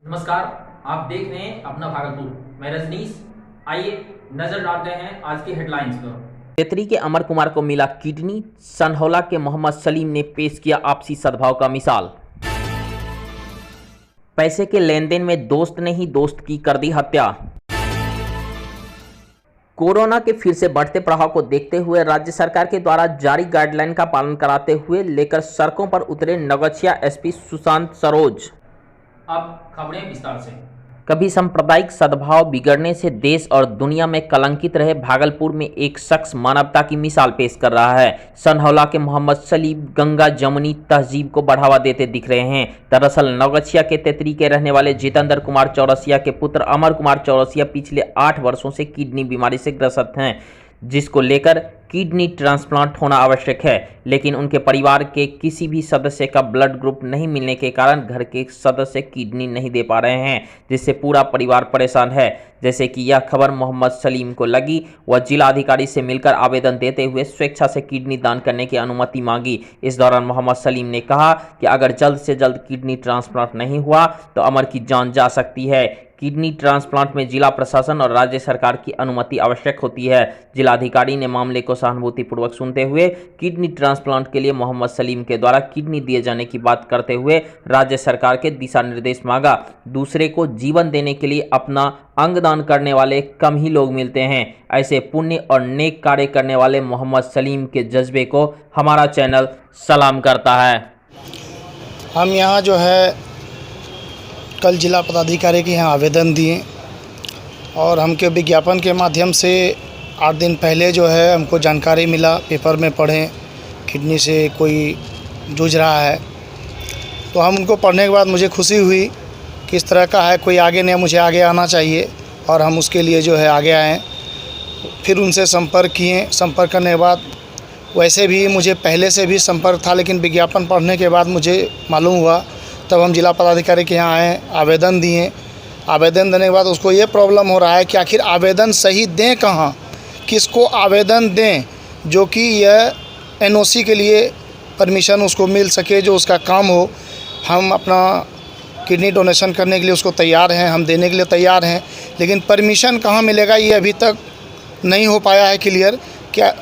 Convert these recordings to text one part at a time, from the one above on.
नमस्कार, आप देख रहे हैं अपना भागलपुर। मैं रजनीश। आइए नजर डालते हैं आज की हेडलाइंस पर। तेतरी के अमर कुमार को मिला किडनी, सनहौला के मोहम्मद सलीम ने पेश किया आपसी सद्भाव का मिसाल। पैसे के लेन देन में दोस्त ने ही दोस्त की कर दी हत्या। कोरोना के फिर से बढ़ते प्रभाव को देखते हुए राज्य सरकार के द्वारा जारी गाइडलाइन का पालन कराते हुए लेकर सड़कों पर उतरे नौगछिया एसपी सुशांत सरोज। अब खबरें विस्तार से। कभी सांप्रदायिक सद्भाव बिगड़ने से देश और दुनिया में कलंकित रहे भागलपुर में एक शख्स मानवता की मिसाल पेश कर रहा है। सनहौला के मोहम्मद सलीम गंगा जमुनी तहजीब को बढ़ावा देते दिख रहे हैं। दरअसल नौगछिया के तेतरी के रहने वाले जितेंद्र कुमार चौरसिया के पुत्र अमर कुमार चौरसिया पिछले 8 वर्षों से किडनी बीमारी से ग्रसित हैं, जिसको लेकर किडनी ट्रांसप्लांट होना आवश्यक है। लेकिन उनके परिवार के किसी भी सदस्य का ब्लड ग्रुप नहीं मिलने के कारण घर के सदस्य किडनी नहीं दे पा रहे हैं, जिससे पूरा परिवार परेशान है। जैसे कि यह खबर मोहम्मद सलीम को लगी, वह जिला अधिकारी से मिलकर आवेदन देते हुए स्वेच्छा से किडनी दान करने की अनुमति मांगी। इस दौरान मोहम्मद सलीम ने कहा कि अगर जल्द से जल्द किडनी ट्रांसप्लांट नहीं हुआ तो अमर की जान जा सकती है। किडनी ट्रांसप्लांट में जिला प्रशासन और राज्य सरकार की अनुमति आवश्यक होती है। जिलाधिकारी ने मामले को सहानुभूतिपूर्वक सुनते हुए किडनी ट्रांसप्लांट के लिए मोहम्मद सलीम के द्वारा किडनी दिए जाने की बात करते हुए राज्य सरकार के दिशा निर्देश मांगा। दूसरे को जीवन देने के लिए अपना अंगदान करने वाले कम ही लोग मिलते हैं। ऐसे पुण्य और नेक कार्य करने वाले मोहम्मद सलीम के जज्बे को हमारा चैनल सलाम करता है। हम यहाँ जो है कल जिला पदाधिकारी के यहाँ आवेदन दिए और हमके विज्ञापन के माध्यम से 8 दिन पहले जो है हमको जानकारी मिला, पेपर में पढ़ें किडनी से कोई जूझ रहा है। तो हम उनको पढ़ने के बाद मुझे खुशी हुई कि इस तरह का है, कोई आगे नहीं, मुझे आगे आना चाहिए और हम उसके लिए जो है आगे आए। फिर उनसे संपर्क किए। संपर्क करने के बाद वैसे भी मुझे पहले से भी संपर्क था, लेकिन विज्ञापन पढ़ने के बाद मुझे मालूम हुआ, तब हम जिला पदाधिकारी के यहाँ आए, आवेदन दिए। आवेदन देने के बाद उसको ये प्रॉब्लम हो रहा है कि आखिर आवेदन सही दें कहाँ, किसको आवेदन दें जो कि यह एनओसी के लिए परमिशन उसको मिल सके, जो उसका काम हो। हम अपना किडनी डोनेशन करने के लिए उसको तैयार हैं, हम देने के लिए तैयार हैं, लेकिन परमिशन कहाँ मिलेगा ये अभी तक नहीं हो पाया है क्लियर। क्या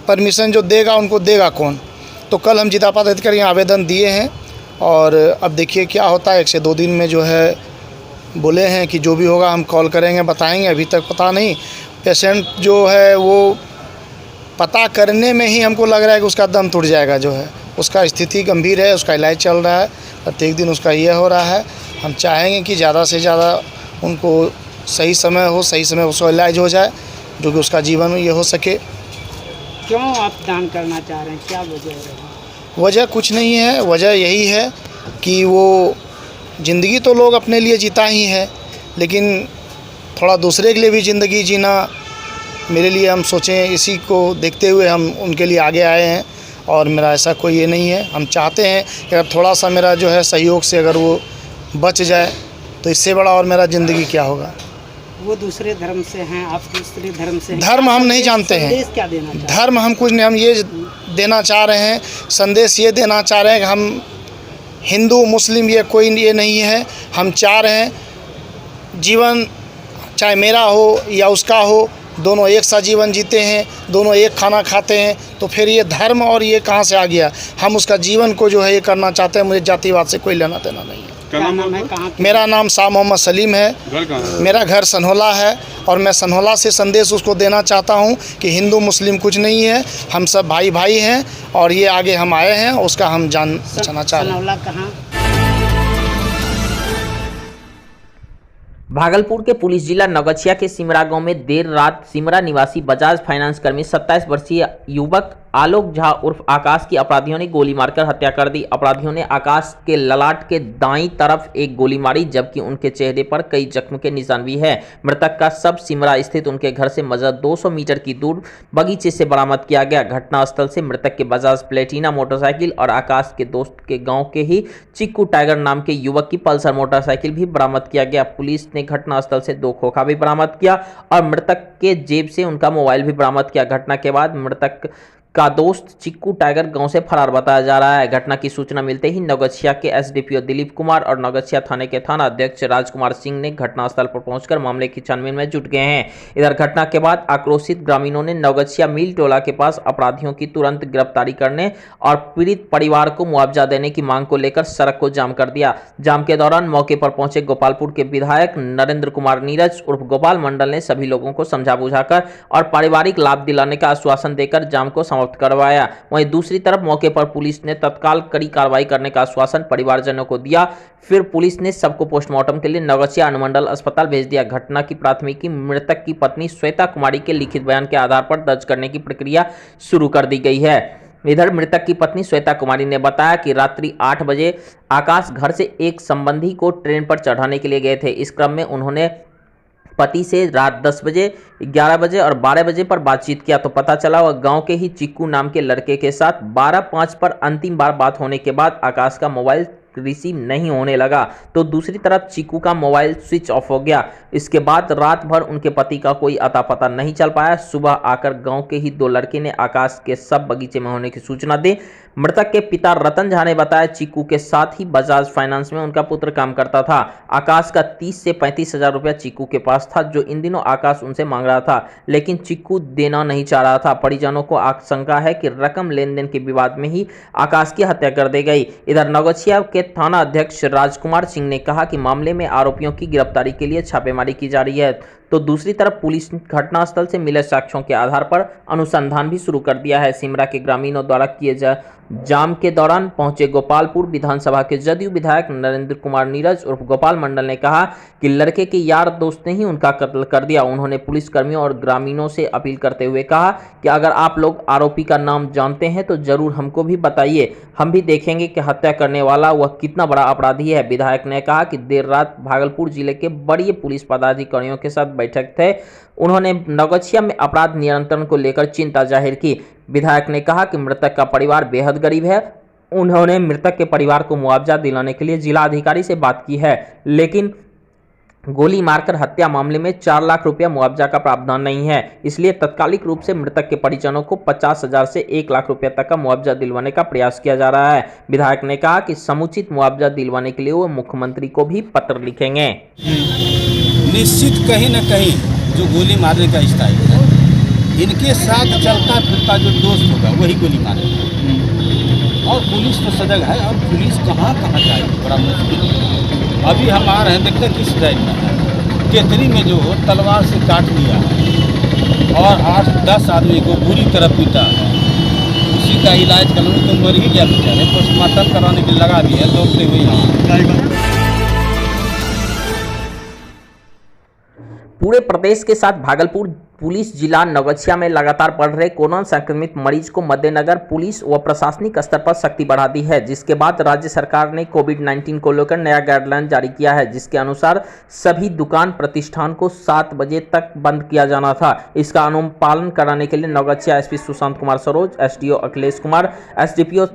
परमिशन जो देगा उनको देगा कौन। तो कल हम जिला पदाधिकारी आवेदन दिए हैं और अब देखिए क्या होता है। 1 से 2 दिन में जो है बोले हैं कि जो भी होगा हम कॉल करेंगे, बताएंगे। अभी तक पता नहीं, पेशेंट जो है वो पता करने में ही हमको लग रहा है कि उसका दम टूट जाएगा। जो है उसका स्थिति गंभीर है, उसका इलाज चल रहा है, प्रत्येक दिन उसका ये हो रहा है। हम चाहेंगे कि ज़्यादा से ज़्यादा उनको सही समय हो, सही समय उसका इलाज हो जाए, जो कि उसका जीवन में ये हो सके। क्यों आप दान करना चाह रहे हैं, क्या वजह है? वजह कुछ नहीं है, वजह यही है कि वो ज़िंदगी तो लोग अपने लिए जीता ही है, लेकिन थोड़ा दूसरे के लिए भी ज़िंदगी जीना मेरे लिए हम सोचें, इसी को देखते हुए हम उनके लिए आगे आए हैं। और मेरा ऐसा कोई ये नहीं है, हम चाहते हैं कि अगर थोड़ा सा मेरा जो है सहयोग से अगर वो बच जाए तो इससे बड़ा और मेरा ज़िंदगी क्या होगा। वो दूसरे धर्म से हैं, आप दूसरे धर्म से हैं। धर्म हम नहीं जानते हैं, संदेश क्या देना चाहते हैं? धर्म हम कुछ नहीं, हम ये देना चाह रहे हैं, संदेश ये देना चाह रहे हैं कि हम हिंदू मुस्लिम ये कोई ये नहीं है। हम चाह रहे हैं जीवन चाहे मेरा हो या उसका हो, दोनों एक सा जीवन जीते हैं, दोनों एक खाना खाते हैं, तो फिर ये धर्म और ये कहाँ से आ गया। हम उसका जीवन को जो है ये करना चाहते हैं। मुझे जातिवाद से कोई लेना देना नहीं है। क्या नाम है, कहाँ? मेरा नाम शाह मोहम्मद सलीम है, मेरा घर सनहौला है और मैं सनहौला से संदेश उसको देना चाहता हूँ कि हिंदू मुस्लिम कुछ नहीं है, हम सब भाई भाई हैं और ये आगे हम आए हैं, उसका हम जानना चाह रहे हैं। सनहौला कहाँ? भागलपुर के पुलिस जिला नौगछिया के सिमरा गांव में देर रात सिमरा निवासी बजाज फाइनेंस कर्मी 27 वर्षीय युवक आलोक झा उर्फ आकाश की अपराधियों ने गोली मारकर हत्या कर दी। अपराधियों ने आकाश के ललाट के दाईं तरफ एक गोली मारी, जबकि उनके चेहरे पर कई जख्म के निशान भी हैं। मृतक का शव सिमरा स्थित उनके घर से मज़ीद 200 मीटर की दूर बगीचे से बरामद किया गया। घटनास्थल से मृतक के बजाज प्लेटिना मोटरसाइकिल और आकाश के दोस्त के गाँव के ही चिक्कू टाइगर नाम के युवक की पल्सर मोटरसाइकिल भी बरामद किया गया। पुलिस ने घटनास्थल से 2 खोखा भी बरामद किया और मृतक के जेब से उनका मोबाइल भी बरामद किया। घटना के बाद मृतक का दोस्त चिक्कू टाइगर गांव से फरार बताया जा रहा है। घटना की सूचना मिलते ही नौगछिया के एसडीपीओ दिलीप कुमार और नौगछिया थाने के थाना अध्यक्ष राजकुमार सिंह ने घटनास्थल पर पहुंचकर मामले की छानबीन में जुट गए हैं। इधर घटना के बाद आक्रोशित ग्रामीणों ने नौगछिया मिल टोला के पास अपराधियों की तुरंत गिरफ्तारी करने और पीड़ित परिवार को मुआवजा देने की मांग को लेकर सड़क को जाम कर दिया। जाम के दौरान मौके पर पहुंचे गोपालपुर के विधायक नरेंद्र कुमार नीरज उर्फ गोपाल मंडल ने सभी लोगों को समझा बुझाकर और पारिवारिक लाभ दिलाने का आश्वासन देकर जाम को समाप्त करवाया। वहीं दूसरी तरफ मौके पर पुलिस ने तत्काल कड़ी कार्रवाई करने का आश्वासन परिवारजनों को दिया। फिर पुलिस ने सबको पोस्टमार्टम के लिए नौगछिया अनुमंडल अस्पताल भेज दिया। घटना की प्राथमिकी मृतक की पत्नी श्वेता कुमारी के लिखित बयान के आधार पर दर्ज करने की प्रक्रिया शुरू कर दी गई है। इधर मृतक की पत्नी श्वेता कुमारी ने बताया कि रात्रि 8 बजे आकाश घर से एक संबंधी को ट्रेन पर चढ़ाने के लिए गए थे। इस क्रम में उन्होंने पति से रात 10 बजे, 11 बजे और 12 बजे पर बातचीत किया तो पता चला वह गांव के ही चिक्कू नाम के लड़के के साथ 12:05 पर अंतिम बार बात होने के बाद आकाश का मोबाइल रिसीव नहीं होने लगा तो दूसरी तरफ चिक्कू का मोबाइल स्विच ऑफ हो गया। इसके बाद रात भर उनके पति का कोई अता पता नहीं चल पाया। सुबह आकर गांव के ही 2 लड़के ने आकाश के सब बगीचे में होने की सूचना दी। मृतक के पिता रतन झा ने बताया चिक्कू के साथ ही बजाज फाइनेंस में उनका पुत्र काम करता था। आकाश का 30 से 35 हजार रुपया चिक्कू के पास था जो इन दिनों आकाश उनसे मांग रहा था, लेकिन चिक्कू देना नहीं चाह रहा था। परिजनों को आशंका है कि रकम लेन देन के विवाद में ही आकाश की हत्या कर दी गई। इधर नौगछिया के थाना अध्यक्ष राजकुमार सिंह ने कहा कि मामले में आरोपियों की गिरफ्तारी के लिए छापेमारी की जा रही है तो दूसरी तरफ पुलिस घटनास्थल से मिले साक्ष्यों के आधार पर अनुसंधान भी शुरू कर दिया है। सिमरा के ग्रामीणों द्वारा किए जाम के दौरान पहुंचे गोपालपुर विधानसभा के जदयू विधायक नरेंद्र कुमार नीरज उर्फ गोपाल मंडल ने कहा कि लड़के के यार दोस्त ने ही उनका कत्ल कर दिया। उन्होंने पुलिसकर्मियों और ग्रामीणों से अपील करते हुए कहा कि अगर आप लोग आरोपी का नाम जानते हैं तो जरूर हमको भी बताइए, हम भी देखेंगे कि हत्या करने वाला वह कितना बड़ा अपराधी है। विधायक ने कहा कि देर रात भागलपुर जिले के बड़े पुलिस पदाधिकारियों के साथ बैठक थे। उन्होंने नौगछिया में अपराध नियंत्रण को लेकर चिंता जाहिर की। विधायक ने कहा कि मृतक का परिवार बेहद गरीब है। उन्होंने मृतक के परिवार को मुआवजा दिलाने के लिए जिला अधिकारी से बात की है, लेकिन गोली मारकर हत्या मामले में 4 लाख रुपया मुआवजा का प्रावधान नहीं है। इसलिए तत्कालिक रूप से मृतक के परिजनों को 50,000 से 1 लाख रुपया तक का मुआवजा दिलवाने का प्रयास किया जा रहा है। विधायक ने कहा कि समुचित मुआवजा दिलवाने के लिए वो मुख्यमंत्री को भी पत्र लिखेंगे। निश्चित कहीं न कहीं जो गोली मारने का स्टाइल है, इनके साथ चलता फिरता जो दोस्त होगा वही गोली मारेगा। और पुलिस तो सजग है, और पुलिस कहाँ जाएगी, बड़ा मुश्किल है। अभी हम आ रहे हैं, देखते हैं किस टाइप में है। केतरी में जो तलवार से काट लिया है और 8-10 आदमी को बुरी तरह पीटा है। उसी का इलाज करने तो मर ही गया बेचारे, पोस्टमार्टम कराने के लगा दिया दौड़ते हुए यहाँ। पूरे प्रदेश के साथ भागलपुर पुलिस जिला नौगछिया में लगातार बढ़ रहे कोरोना संक्रमित मरीज को मद्देनजर पुलिस व प्रशासनिक स्तर पर सख्ती बढ़ा दी है, जिसके बाद राज्य सरकार ने कोविड-19 को लेकर नया गाइडलाइन जारी किया है, जिसके अनुसार सभी दुकान प्रतिष्ठान को 7 बजे तक बंद किया जाना था। इसका अनुपालन कराने के लिए Naugachhia SP Sushant Kumar Saroj, SDO Akhilesh Kumar, SDPO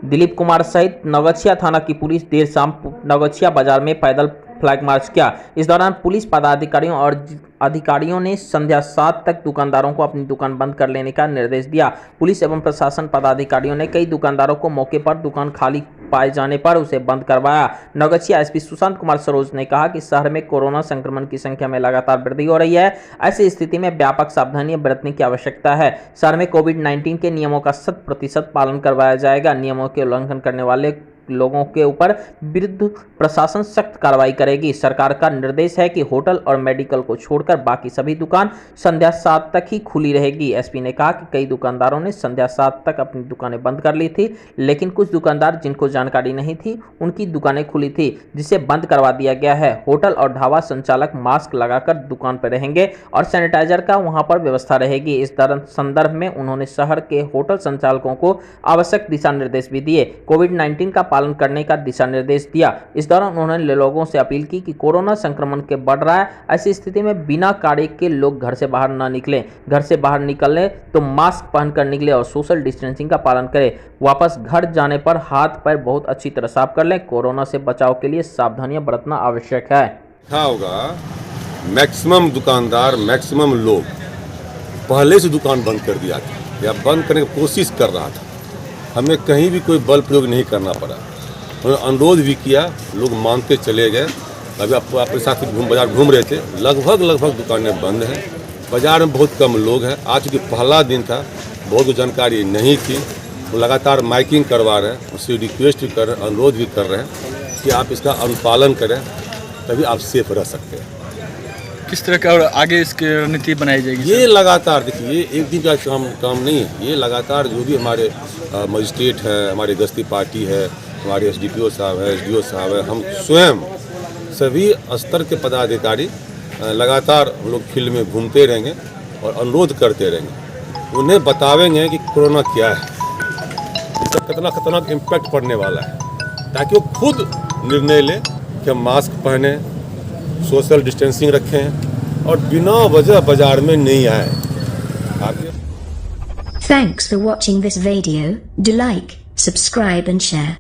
Dilip Kumar सहित नौगछिया थाना की पुलिस देर शाम नौगछिया बाजार में पैदल फ्लैग मार्च किया। इस दौरान पुलिस पदाधिकारियों और अधिकारियों ने संध्या 7 तक दुकानदारों को अपनी दुकान बंद कर लेने का निर्देश दिया। पुलिस एवं प्रशासन पदाधिकारियों ने कई दुकानदारों को मौके पर दुकान खाली पाए जाने पर उसे बंद करवाया। नौगछिया एसपी सुशांत कुमार सरोज ने कहा कि शहर में कोरोना संक्रमण की संख्या में लगातार वृद्धि हो रही है। ऐसी स्थिति में व्यापक सावधानी बरतने की आवश्यकता है। शहर में कोविड-19 के नियमों का 100% पालन करवाया जाएगा। नियमों के उल्लंघन करने वाले लोगों के ऊपर विरुद्ध प्रशासन सख्त कार्रवाई करेगी। सरकार का निर्देश है कि होटल और मेडिकल को छोड़कर बाकी सभी दुकान संध्या 7 तक ही खुली रहेगी। एसपी ने कहा कि कई दुकानदारों ने संध्या 7 तक अपनी दुकानें बंद कर ली थी, लेकिन कुछ दुकानदार जिनको जानकारी नहीं थी उनकी दुकानें खुली थी, जिसे बंद करवा दिया गया है। होटल और ढाबा संचालक मास्क लगाकर दुकान पर रहेंगे और सैनिटाइजर का वहां पर व्यवस्था रहेगी। इस संदर्भ में उन्होंने शहर के होटल संचालकों को आवश्यक दिशा निर्देश भी दिए। कोविड-19 का पालन करने का दिशा निर्देश दिया। इस दौरान उन्होंने लोगों से अपील की कि कोरोना संक्रमण के बढ़ रहा है, ऐसी स्थिति में बिना कार्य के लोग घर से बाहर ना निकलें। घर से बाहर निकलें तो मास्क पहनकर निकले और सोशल डिस्टेंसिंग का पालन करें। वापस घर जाने पर हाथ पैर बहुत अच्छी तरह साफ कर लें। कोरोना से बचाव के लिए सावधानियां बरतना आवश्यक है। क्या होगा, मैक्सिमम दुकानदार, मैक्सिमम लोग पहले से दुकान बंद कर दिया था। या बंद करने की कोशिश कर रहा था। हमें कहीं भी कोई बल प्रयोग नहीं करना पड़ा। उन्होंने अनुरोध भी किया, लोग मान के चले गए। अभी आप अपने साथ बाजार घूम रहे थे, लगभग दुकानें बंद हैं, बाजार में बहुत कम लोग हैं। आज चूँकि पहला दिन था, बहुत जानकारी नहीं थी, वो लगातार माइकिंग करवा रहे हैं, उससे रिक्वेस्ट भी कर रहे हैं, अनुरोध भी कर रहे हैं कि आप इसका अनुपालन करें, तभी आप सेफ रह सकते हैं। किस तरह का और आगे इसकी रणनीति बनाई जाएगी? ये लगातार देखिए, ये एक दिन का काम नहीं है, ये लगातार जो भी हमारे मजिस्ट्रेट हैं, हमारी गश्ती पार्टी है, हमारे SDPO साहब है, SDO साहब है, हम स्वयं सभी स्तर के पदाधिकारी लगातार हम लोग फील्ड में घूमते रहेंगे और अनुरोध करते रहेंगे। उन्हें बतावेंगे कि कोरोना क्या है, इसका कितना खतरनाक इम्पैक्ट पड़ने वाला है, ताकि वो खुद निर्णय लें कि हम मास्क पहने, सोशल डिस्टेंसिंग रखें और बिना वजह बाजार में नहीं आए। Thanks for watching this video. Do like, subscribe and share.